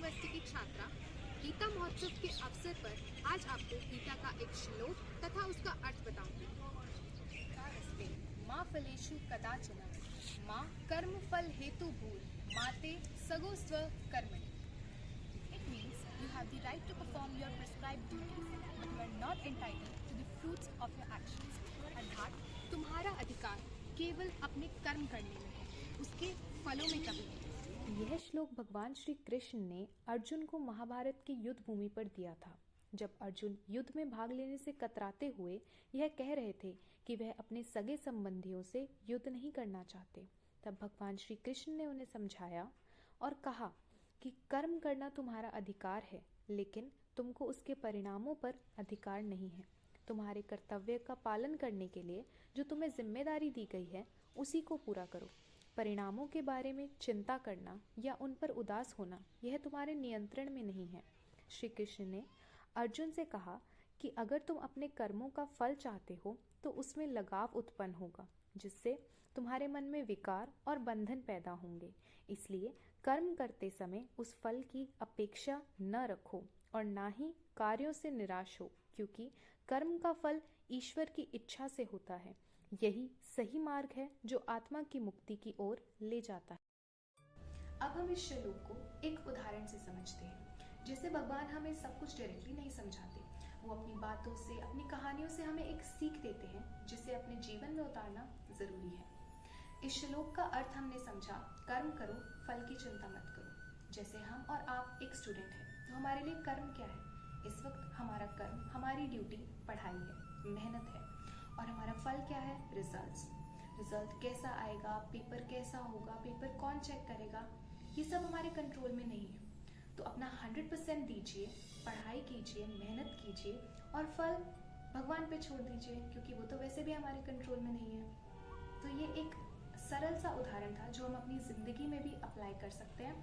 University की छात्रा गीता महोत्सव के अवसर पर आज आपको गीता का एक श्लोक तथा उसका अर्थ बताऊंगी। नमस्ते माँ फलेषु कदाचन माँ कर्म फल हेतु भूर माते सगो स्व कर्मणि। It means you have the right to perform your prescribed duties, but you are not entitled to the fruits of your actions. अर्थात तुम्हारा अधिकार केवल अपने कर्म करने में है, उसके फलों में कभी नहीं। यह श्लोक भगवान श्री कृष्ण ने अर्जुन को महाभारत की युद्ध भूमि पर दिया था। जब अर्जुन युद्ध में भाग लेने से कतराते हुए यह कह रहे थे कि वह अपने सगे संबंधियों से युद्ध नहीं करना चाहते, तब भगवान श्री कृष्ण ने उन्हें समझाया और कहा कि कर्म करना तुम्हारा अधिकार है, लेकिन तुमको उसके परिणामों पर अधिकार नहीं है। तुम्हारे कर्तव्य का पालन करने के लिए जो तुम्हें जिम्मेदारी दी गई है, उसी को पूरा करो। परिणामों के बारे में चिंता करना या उन पर उदास होना यह तुम्हारे नियंत्रण में नहीं है। श्री कृष्ण ने अर्जुन से कहा कि अगर तुम अपने कर्मों का फल चाहते हो तो उसमें लगाव उत्पन्न होगा, जिससे तुम्हारे मन में विकार और बंधन पैदा होंगे। इसलिए कर्म करते समय उस फल की अपेक्षा न रखो और ना ही कार्यों से निराश हो, क्योंकि कर्म का फल ईश्वर की इच्छा से होता है। यही सही मार्ग है जो आत्मा की मुक्ति की ओर ले जाता है। अब हम इस श्लोक को एक उदाहरण से समझते हैं। जैसे भगवान हमें सब कुछ डायरेक्टली नहीं समझाते, वो अपनी बातों से, अपनी कहानियों से हमें एक सीख देते हैं जिसे अपने जीवन में उतारना जरूरी है। इस श्लोक का अर्थ हमने समझा, कर्म करो, फल की चिंता मत करो। जैसे हम और आप एक स्टूडेंट हैं, तो हमारे लिए कर्म क्या है? इस वक्त हमारा कर्म, हमारी ड्यूटी पढ़ाई है, मेहनत है, और हमारा फल क्या है? रिजल्ट कैसा आएगा, पेपर कैसा होगा, पेपर कौन चेक करेगा, ये सब हमारे कंट्रोल में नहीं है। तो अपना 100% दीजिए, पढ़ाई कीजिए, मेहनत कीजिए, और फल भगवान पे छोड़ दीजिए, क्योंकि वो तो वैसे भी हमारे कंट्रोल में नहीं है। तो ये एक सरल सा उदाहरण था जो हम अपनी जिंदगी में भी अप्लाई कर सकते हैं।